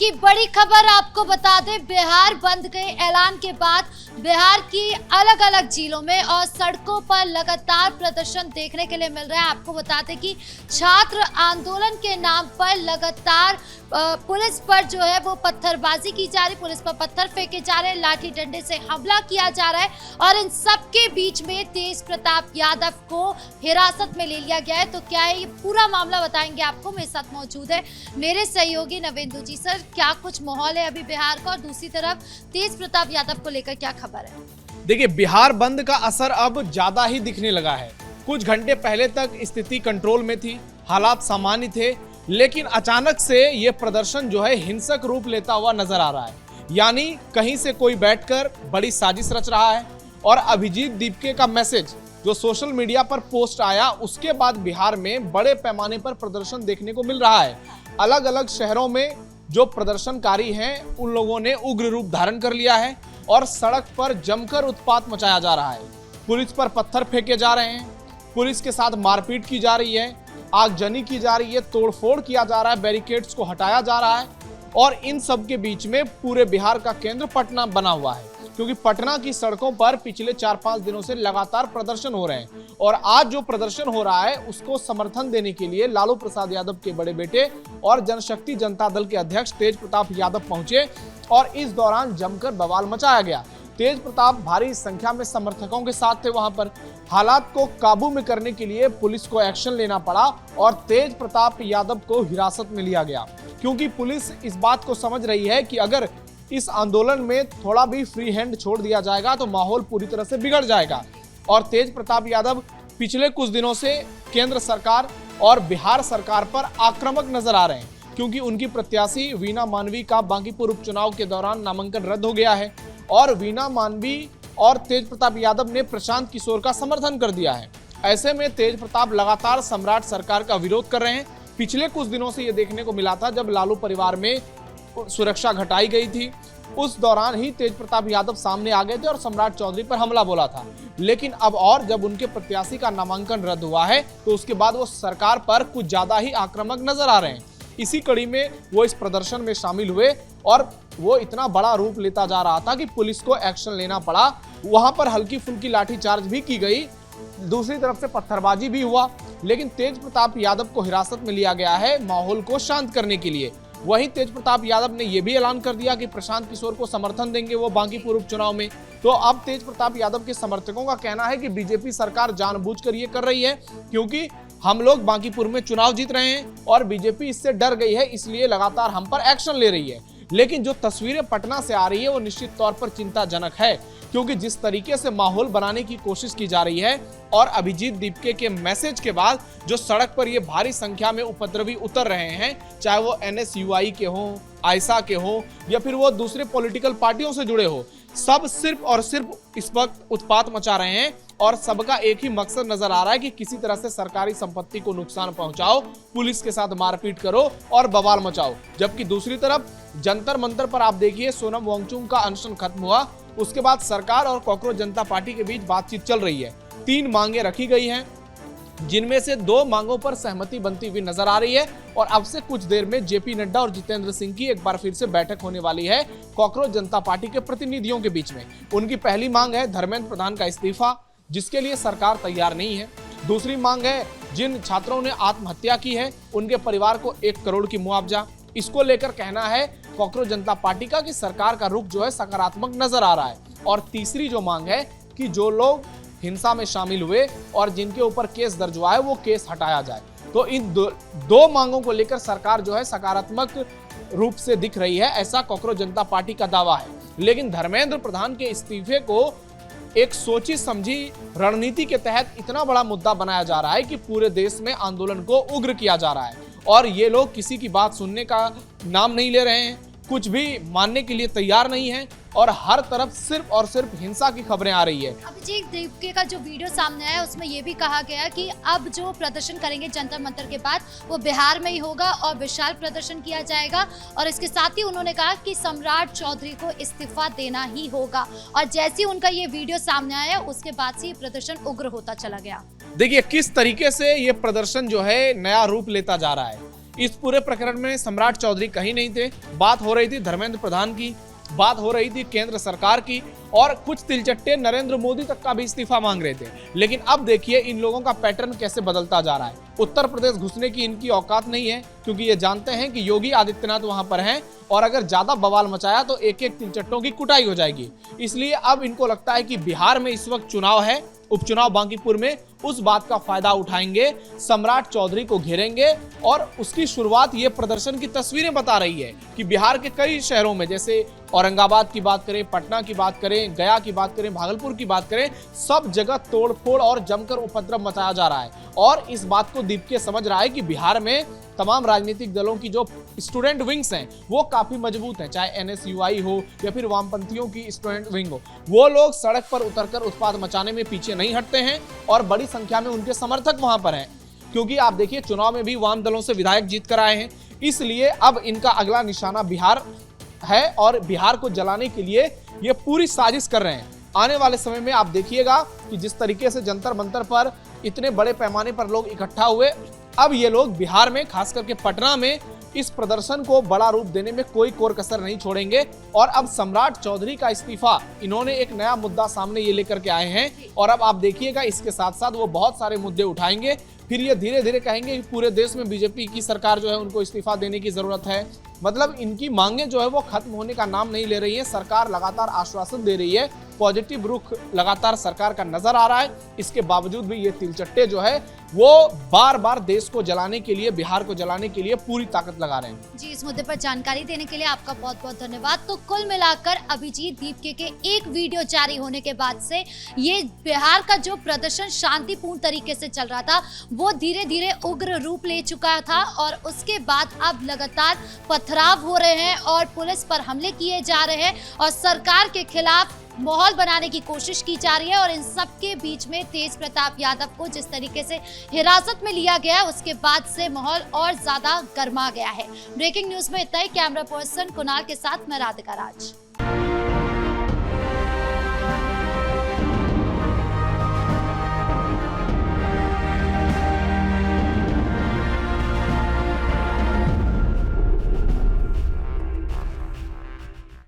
की बड़ी खबर आपको बता दें, बिहार बंद के ऐलान के बाद बिहार की अलग अलग जिलों में और सड़कों पर लगातार प्रदर्शन देखने के लिए मिल रहा है। आपको बता दें कि छात्र आंदोलन के नाम पर लगातार पुलिस पर जो है वो पत्थरबाजी की जा रही, पुलिस पर पत्थर फेंके जा रहे हैं, लाठी डंडे से हमला किया जा रहा है और इन सब के बीच में तेज प्रताप यादव को हिरासत में ले लिया गया है। तो क्या है ये पूरा मामला बताएंगे आपको। मेरे साथ मौजूद है मेरे सहयोगी नवेंदु जी। सर, क्या कुछ माहौल है अभी बिहार का, और दूसरी तरफ तेज प्रताप यादव को लेकर क्या खबर है? देखिए, बिहार बंद का असर अब ज्यादा ही दिखने लगा है। कुछ घंटे पहले तक स्थिति कंट्रोल में थी, हालात सामान्य थे, लेकिन अचानक से ये प्रदर्शन जो है हिंसक रूप लेता हुआ नजर आ रहा है। यानी कहीं से कोई बैठकर बड़ी साजिश रच रहा है और अभिजीत दीपके का मैसेज जो सोशल मीडिया पर पोस्ट आया, उसके बाद बिहार में बड़े पैमाने पर प्रदर्शन देखने को मिल रहा है। अलग अलग शहरों में जो प्रदर्शनकारी हैं उन लोगों ने उग्र रूप धारण कर लिया है और सड़क पर जमकर उत्पात मचाया जा रहा है। पुलिस पर पत्थर फेंके जा रहे हैं, पुलिस के साथ मारपीट की जा रही है, आगजनी की जा रही है, तोड़फोड़ किया जा रहा है, बैरिकेड्स को हटाया जा रहा है। और इन सब के बीच में पूरे बिहार का केंद्र पटना बना हुआ है, क्योंकि पटना की सड़कों पर पिछले 4-5 दिनों से लगातार प्रदर्शन हो रहे हैं। और आज जो प्रदर्शन हो रहा है उसको समर्थन देने के लिए लालू प्रसाद यादव के बड़े बेटे और जनशक्ति जनता दल के अध्यक्ष तेज प्रताप यादव पहुंचे और इस दौरान जमकर बवाल मचाया गया। तेज प्रताप भारी संख्या में समर्थकों के साथ थे वहां पर। हालात को काबू में करने के लिए पुलिस को एक्शन लेना पड़ा और तेज प्रताप यादव को हिरासत में लिया गया, क्योंकि पुलिस इस बात को समझ रही है कि अगर इस आंदोलन में थोड़ा भी फ्री हैंड छोड़ दिया जाएगा तो माहौल पूरी तरह से बिगड़ जाएगा। और तेज प्रताप यादव पिछले कुछ दिनों से केंद्र सरकार और बिहार सरकार पर आक्रामक नजर आ रहे हैं, क्योंकि उनकी प्रत्याशी वीना मानवी का बांकीपुर उपचुनाव के दौरान नामांकन रद्द हो गया है और वीना मानवी और तेज प्रताप यादव ने प्रशांत किशोर का समर्थन कर दिया है। ऐसे में तेज प्रताप लगातार सम्राट सरकार का विरोध कर रहे हैं। पिछले कुछ दिनों से ये देखने को मिला था जब लालू परिवार में सुरक्षा घटाई गई थी, उस दौरान ही तेज प्रताप यादव सामने आ गए थे और सम्राट चौधरी पर हमला बोला था। लेकिन अब और जब उनके प्रत्याशी का नामांकन रद्द हुआ है तो उसके बाद वो सरकार पर कुछ ज्यादा ही आक्रामक नजर आ रहे हैं। इसी कड़ी में वो इस प्रदर्शन में शामिल हुए और वो इतना बड़ा रूप लेता जा रहा था कि पुलिस को एक्शन लेना पड़ा। वहां पर हल्की फुल्की लाठीचार्ज भी की गई, दूसरी तरफ से पत्थरबाजी भी हुआ, लेकिन तेज प्रताप यादव को हिरासत में लिया गया है माहौल को शांत करने के लिए। वहीं तेज प्रताप यादव ने यह भी ऐलान कर दिया कि प्रशांत किशोर को समर्थन देंगे वो बांकीपुर उपचुनाव में। तो अब तेज प्रताप यादव के समर्थकों का कहना है कि बीजेपी सरकार जानबूझकर ये कर रही है, क्योंकि हम लोग बांकीपुर में चुनाव जीत रहे हैं और बीजेपी इससे डर गई है, इसलिए लगातार हम पर एक्शन ले रही है। लेकिन जो तस्वीरें पटना से आ रही है वो निश्चित तौर पर चिंताजनक है, क्योंकि जिस तरीके से माहौल बनाने की कोशिश की जा रही है और अभिजीत दीपके के मैसेज के बाद जो सड़क पर ये भारी संख्या में उपद्रवी उतर रहे हैं, चाहे वो NSUI के हों, आयसा के हों या फिर वो दूसरे पॉलिटिकल पार्टियों से जुड़े हो, सब सिर्फ और सिर्फ इस वक्त उत्पात मचा रहे हैं और सबका एक ही मकसद नजर आ रहा है कि किसी तरह से सरकारी संपत्ति को नुकसान पहुंचाओ, पुलिस के साथ मारपीट करो और बवाल मचाओ। जबकि दूसरी तरफ जंतर मंतर पर आप देखिए, सोनम वांगचुक का अनशन खत्म हुआ, उसके बाद सरकार और कॉकरोच जनता पार्टी के बीच बातचीत चल रही है। 3 मांगे रखी गई हैं, जिनमें से 2 मांगों पर सहमति बनती हुई नजर आ रही है और अब से कुछ देर में जेपी नड्डा और जितेंद्र सिंह की एक बार फिर से बैठक होने वाली है कॉकरोच जनता पार्टी के प्रतिनिधियों के बीच में। उनकी पहली मांग है धर्मेंद्र प्रधान का इस्तीफा, जिसके लिए सरकार तैयार नहीं है। दूसरी मांग है जिन छात्रों ने आत्महत्या की है उनके परिवार को 1 करोड़ की मुआवजा। इसको लेकर कहना है कॉकरोच जनता पार्टी का कि सरकार का रुख जो है सकारात्मक नजर आ रहा है। और तीसरी जो मांग है कि जो लोग हिंसा में शामिल हुए और जिनके ऊपर केस दर्ज हुआ है वो केस हटाया जाए। तो इन दो मांगों को लेकर सरकार जो है सकारात्मक रूप से दिख रही है, ऐसा कॉकरोच जनता पार्टी का दावा है। लेकिन धर्मेंद्र प्रधान के इस्तीफे को एक सोची समझी रणनीति के तहत इतना बड़ा मुद्दा बनाया जा रहा है कि पूरे देश में आंदोलन को उग्र किया जा रहा है और ये लोग किसी की बात सुनने का नाम नहीं ले रहे हैं, कुछ भी मानने के लिए तैयार नहीं है और हर तरफ सिर्फ और सिर्फ हिंसा की खबरें आ रही है। अभिजीत दीपके का जो वीडियो सामने आया उसमें ये भी कहा गया कि अब जो प्रदर्शन करेंगे जंतर मंतर के बाद वो बिहार में ही होगा और विशाल प्रदर्शन किया जाएगा। और इसके साथ ही उन्होंने कहा कि सम्राट चौधरी को इस्तीफा देना ही होगा। और जैसे ही उनका ये वीडियो सामने आया उसके बाद से ये प्रदर्शन उग्र होता चला गया। देखिए किस तरीके से ये प्रदर्शन जो है नया रूप लेता जा रहा है। इस पूरे प्रकरण में सम्राट चौधरी कहीं नहीं थे। बात हो रही थी धर्मेंद्र प्रधान की, बात हो रही थी केंद्र सरकार की, और कुछ तिलचट्टे नरेंद्र मोदी तक का भी इस्तीफा मांग रहे थे। लेकिन अब देखिए इन लोगों का पैटर्न कैसे बदलता जा रहा है। उत्तर प्रदेश घुसने की इनकी औकात नहीं है, क्योंकि ये जानते हैं कि योगी आदित्यनाथ वहां पर हैं और अगर ज्यादा बवाल मचाया तो एक एक तिलचट्टों की कुटाई हो जाएगी। इसलिए अब इनको लगता है कि बिहार में इस वक्त चुनाव है, उपचुनाव बांकीपुर में, उस बात का फायदा उठाएंगे, सम्राट चौधरी को घेरेंगे। और उसकी शुरुआत ये प्रदर्शन की तस्वीरें बता रही है कि बिहार के कई शहरों में, जैसे औरंगाबाद की बात करें, पटना की बात करें, गया की बात करें, भागलपुर की बात करें, सब जगह तोड़फोड़ और जमकर उपद्रव मचाया जा रहा है। और इस बात को दीपके समझ रहा है कि बिहार में तमाम राजनीतिक दलों की जो स्टूडेंट विंग्स हैं वो काफी मजबूत हैं, चाहे एनएसयूआई हो या फिर वामपंथियों की स्टूडेंट विंग हो। वो लोग सड़क पर उतरकर उत्पात मचाने में पीछे नहीं हटते हैं और बड़ी संख्या में उनके समर्थक वहां पर हैं, क्योंकि आप देखिए चुनाव में भी वाम दलों से विधायक जीत कर आए हैं। इसलिए अब इनका अगला निशाना बिहार है और बिहार को जलाने के लिए ये पूरी साजिश कर रहे हैं। आने वाले समय में आप देखिएगा कि जिस तरीके से जंतर मंतर पर इतने बड़े पैमाने पर लोग इकट्ठा हुए, अब ये लोग बिहार में, खास करके पटना में, इस प्रदर्शन को बड़ा रूप देने में कोई कोर कसर नहीं छोड़ेंगे। और अब सम्राट चौधरी का इस्तीफा, इन्होंने एक नया मुद्दा सामने ये लेकर के आए हैं और अब आप देखिएगा इसके साथ साथ वो बहुत सारे मुद्दे उठाएंगे। फिर ये धीरे धीरे कहेंगे कि पूरे देश में बीजेपी की सरकार जो है उनको इस्तीफा देने की जरूरत है। मतलब इनकी मांगे जो है वो खत्म होने का नाम नहीं ले रही है। सरकार लगातार आश्वासन दे रही है, पॉजिटिव रुख लगातार सरकार का नजर आ रहा है। इसके बावजूद भी ये तिलचट्टे जो है वो बार बार देश को जलाने के लिए, बिहार को जलाने के लिए पूरी ताकत लगा रहे हैं। जी, इस मुद्दे पर जानकारी देने के लिए आपका बहुत बहुत धन्यवाद। तो कुल मिलाकर अभिजीत दीपके के एक वीडियो जारी होने के बाद से ये बिहार का जो प्रदर्शन शांतिपूर्ण तरीके से चल रहा था वो धीरे धीरे उग्र रूप ले चुका था और उसके बाद अब लगातार पथराव हो रहे हैं और पुलिस पर हमले किए जा रहे हैं और सरकार के खिलाफ माहौल बनाने की कोशिश की जा रही है। और इन सब के बीच में तेज प्रताप यादव को जिस तरीके से हिरासत में लिया गया है उसके बाद से माहौल और ज्यादा गर्मा गया है। ब्रेकिंग न्यूज में इतना ही। कैमरा पर्सन कुणाल के साथ मैं राधिका राज।